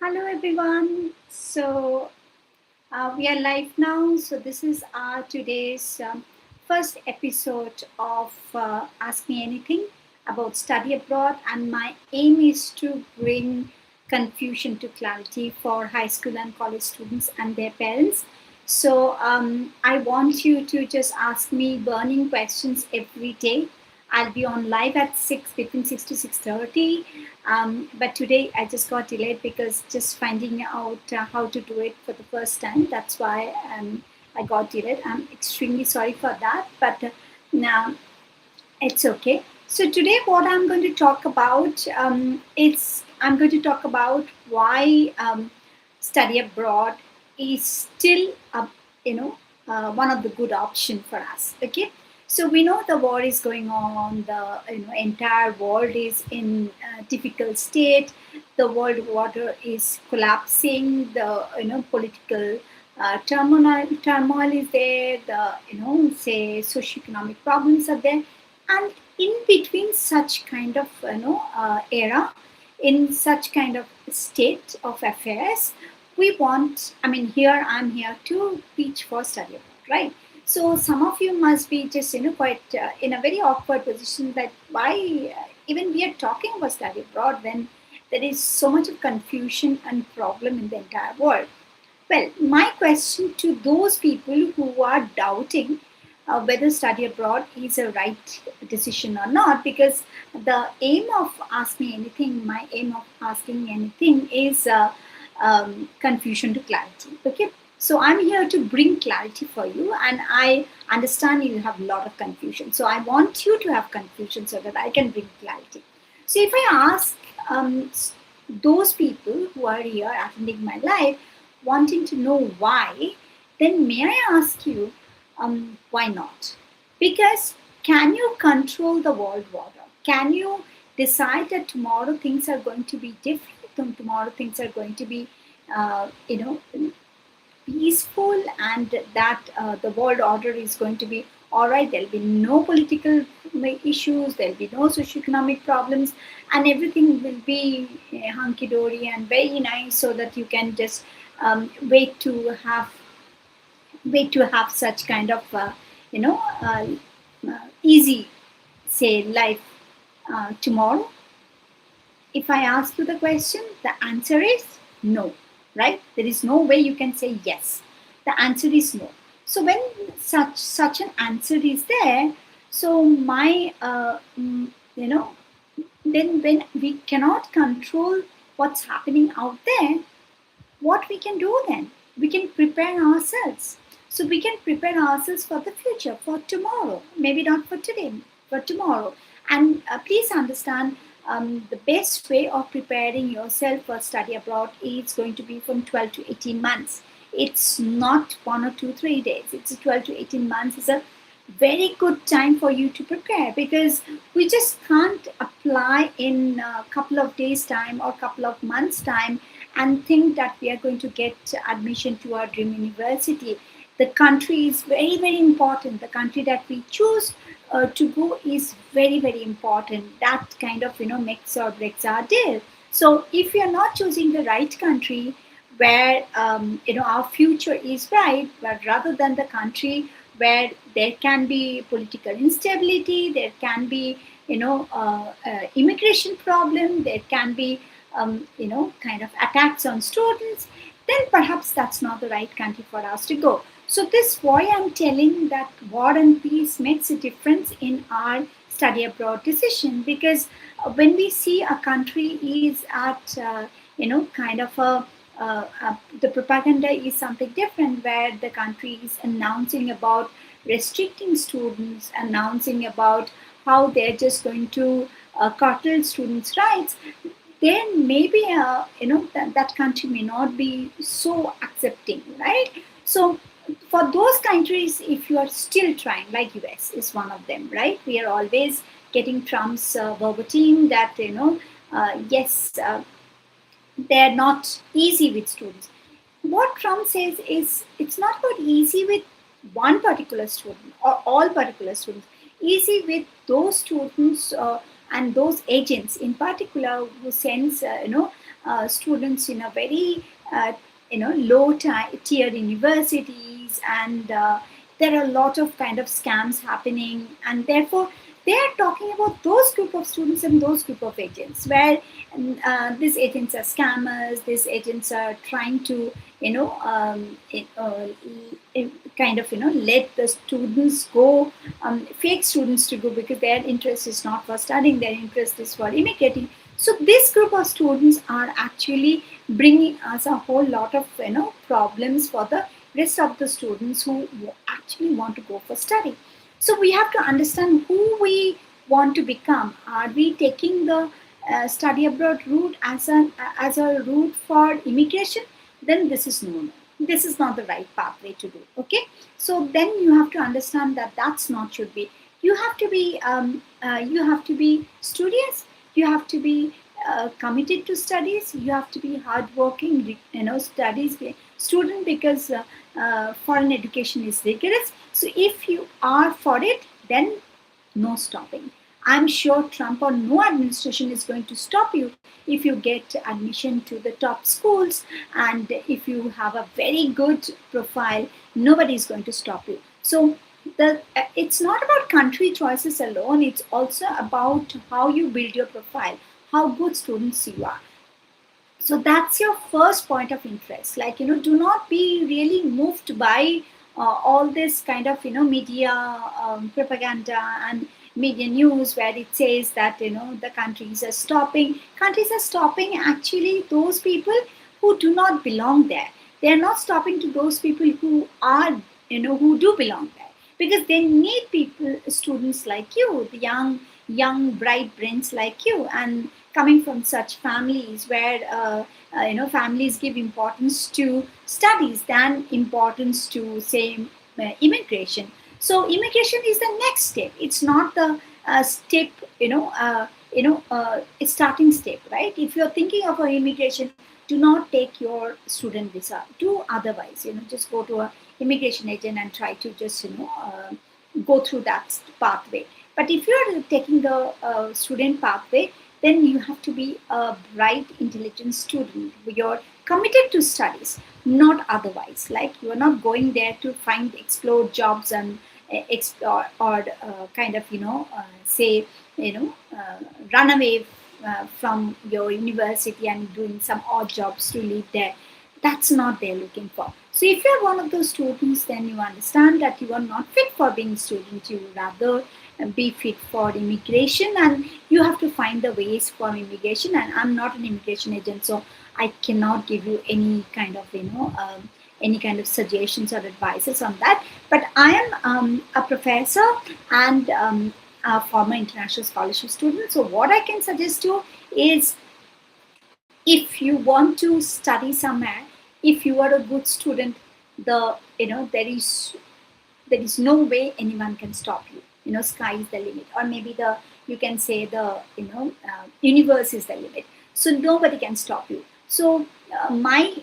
Hello, everyone. We are live now. So, this is our today's first episode of Ask Me Anything about study abroad. And my aim is to bring confusion to clarity for high school and college students and their parents. I want you to just ask me burning questions every day. I'll be on live at 6, between 6 to 6:30. But today I just got delayed because just finding out how to do it for the first time. That's why I got delayed. I'm extremely sorry for that, but now it's okay. So today, what I'm going to talk about is I'm going to talk about why study abroad is still one of the good option for us. Okay, so we know the war is going on. The entire world is in a difficult state. The world water is collapsing. The political turmoil is there. The say socioeconomic problems are there, and in between such kind of era, in such kind of state of affairs, we want, I mean, here I'm here to teach for study abroad, right? So some of you must be just quite in a very awkward position that why even we are talking about study abroad when there is so much of confusion and problem in the entire world. Well, my question to those people who are doubting whether study abroad is a right decision or not, because the aim of Ask Me Anything, my aim of asking anything is confusion to clarity. Okay, so I'm here to bring clarity for you, and I understand you have a lot of confusion. So I want you to have confusion so that I can bring clarity. So if I ask those people who are here attending my live, wanting to know why, then may I ask you, why not? Because can you control the world water? Can you decide that tomorrow things are going to be different? Tomorrow things are going to be, peaceful, and that the world order is going to be all right. There'll be no political issues. There'll be no socioeconomic problems, and everything will be hunky dory and very nice, so that you can just wait to have such kind of you know easy say life tomorrow. If I ask you the question, the answer is no, right? There is no way you can say yes. The answer is no. So when such an answer is there, so my then when we cannot control what's happening out there, what we can do then? We can prepare ourselves. So we can prepare ourselves for the future, for tomorrow. Maybe not for today, for tomorrow. And please understand, the best way of preparing yourself for study abroad is going to be from 12 to 18 months. It's not 1 or 2, 3 days. It's 12 to 18 months. It's a very good time for you to prepare, because we just can't apply in a couple of days time or couple of months time and think that we are going to get admission to our dream university. The country is very, very important. The country that we choose to go is very, very important. That kind of makes or breaks our deal. So if we are not choosing the right country where our future is bright, but rather than the country where there can be political instability, there can be immigration problem, there can be kind of attacks on students, then perhaps that's not the right country for us to go. So this why I'm telling that war and peace makes a difference in our study abroad decision, because when we see a country is at kind of the propaganda is something different, where the country is announcing about restricting students, announcing about how they're just going to curtail students' rights, then maybe that country may not be so accepting, right? So for those countries, if you are still trying, like US is one of them, right? We are always getting Trump's verbatim that yes, they're not easy with students. What Trump says is it's not about easy with one particular student or all particular students. Easy with those students and those agents in particular who sends students in a very low tier universities, and there are a lot of kind of scams happening, and therefore they are talking about those group of students and those group of agents where these agents are scammers. These agents are trying to kind of let the students go, fake students to go, because their interest is not for studying, their interest is for imitating. So this group of students are actually bringing us a whole lot of problems for the rest of the students who actually want to go for study. So we have to understand who we want to become. Are we taking the study abroad route as a route for immigration? Then this is no. This is not the right pathway to do. Okay. So then you have to understand that that's not should be. You have to be studious. You have to be committed to studies. You have to be hardworking. Studies student, because foreign education is rigorous. So if you are for it, then no stopping. I'm sure Trump or no administration is going to stop you if you get admission to the top schools, and if you have a very good profile, nobody is going to stop you. So it's not about country choices alone. It's also about how you build your profile, how good students you are. So that's your first point of interest. Like, do not be really moved by all this kind of media propaganda and media news where it says that the countries are stopping actually those people who do not belong there. They are not stopping to those people who are who do belong there, because they need people, students like you, the young bright brains like you, and coming from such families where families give importance to studies than importance to, say, immigration. So immigration is the next step. It's not the step, starting step, right? If you're thinking of immigration, do not take your student visa. Do otherwise. Just go to a immigration agent and try to just go through that pathway. But if you're taking the student pathway, then you have to be a bright, intelligent student. You're committed to studies, not otherwise. Like, you are not going there to explore jobs and explore, or kind of say run away from your university and doing some odd jobs to live there. That's not they're looking for. So if you're one of those students, then you understand that you are not fit for being a student. You rather be fit for immigration, and you have to find the ways for immigration. And I'm not an immigration agent, so I cannot give you any kind of any kind of suggestions or advices on that. But I am a professor and a former international scholarship student. So what I can suggest you is, if you want to study somewhere, if you are a good student, there is no way anyone can stop you. Sky is the limit, or maybe you can say the universe is the limit. So nobody can stop you. So my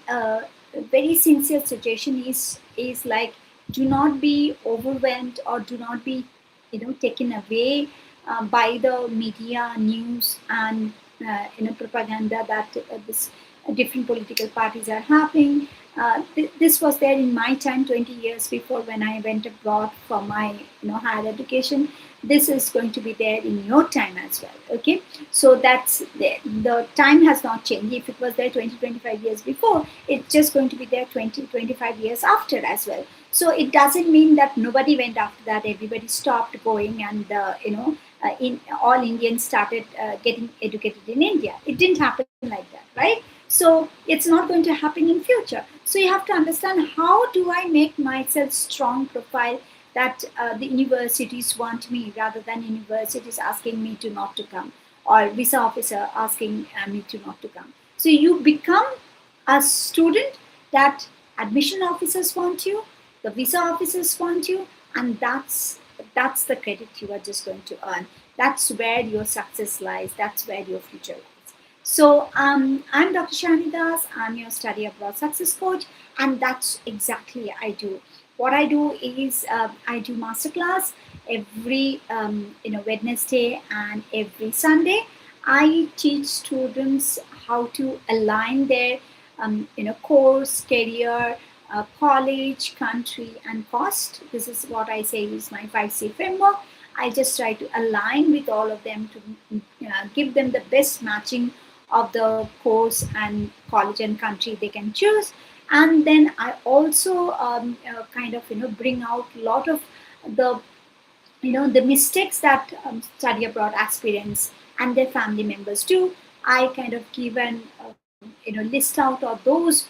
very sincere suggestion is like, do not be overwhelmed, or do not be taken away by the media news and propaganda that this different political parties are having. This was there in my time 20 years before, when I went abroad for my higher education. This is going to be there in your time as well. Okay, so that's the time has not changed. If it was there 20-25 years before, it's just going to be there 20-25 years after as well. So it doesn't mean that nobody went after that, everybody stopped going, and in all Indians started getting educated in India. It didn't happen like that, right? So it's not going to happen in future. So you have to understand, how do I make myself strong profile that the universities want me, rather than universities asking me to not to come, or visa officer asking me to not to come. So you become a student that admission officers want you, the visa officers want you, and that's the credit you are just going to earn. That's where your success lies. That's where your future lies. So I'm Dr. Shani Das. I'm your study abroad success coach, and that's exactly I do. What I do is I do masterclass every Wednesday and every Sunday, I teach students how to align their course, career, college, country, and cost. This is what I say is my 5C framework. I just try to align with all of them to give them the best matching of the course and college and country they can choose. And then I also kind of bring out a lot of the the mistakes that study abroad aspirants and their family members do. I kind of give an list out of those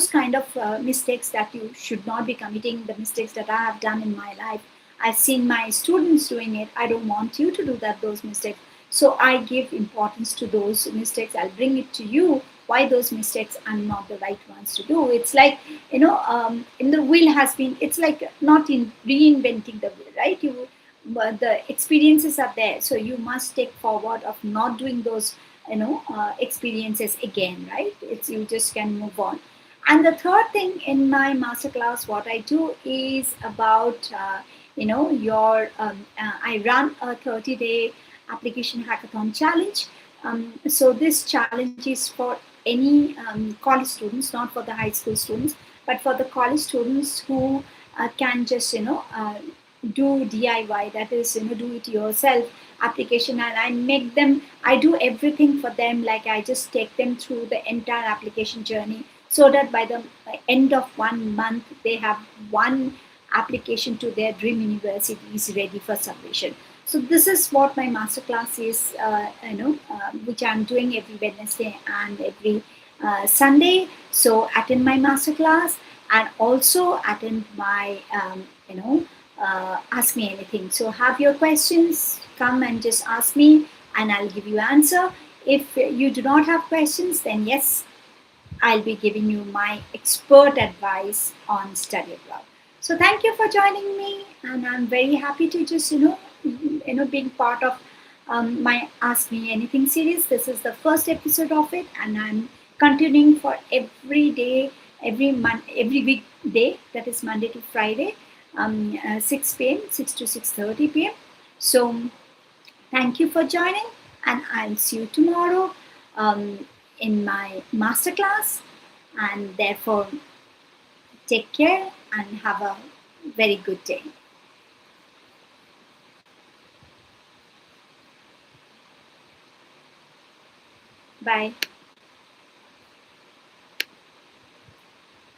kind of mistakes that you should not be committing, the mistakes that I have done in my life. I've seen my students doing it. I don't want you to do those mistakes. So I give importance to those mistakes. I'll bring it to you why those mistakes are not the right ones to do. It's like in the wheel has been, it's like not in reinventing the wheel, right? But the experiences are there, so you must take forward of not doing those experiences again, right? It's, you just can move on. And the third thing in my masterclass, what I do is about your I run a 30-day application hackathon challenge. So this challenge is for any college students, not for the high school students, but for the college students who can just do DIY, that is do it yourself application, and I make them, I do everything for them. Like I just take them through the entire application journey, so that by the end of 1 month they have one application to their dream university is ready for submission. So this is what my masterclass is, which I'm doing every Wednesday and every Sunday. So attend my masterclass and also attend my ask me anything. So have your questions, come and just ask me and I'll give you answer. If you do not have questions, then yes, I'll be giving you my expert advice on study abroad. So thank you for joining me, and I'm very happy to just being part of my Ask Me Anything series. This is the first episode of it, and I'm continuing for every day, every weekday, that is Monday to Friday, 6 p.m., 6 to 6:30 p.m. So thank you for joining, and I'll see you tomorrow in my masterclass. And therefore, take care and have a very good day. Bye.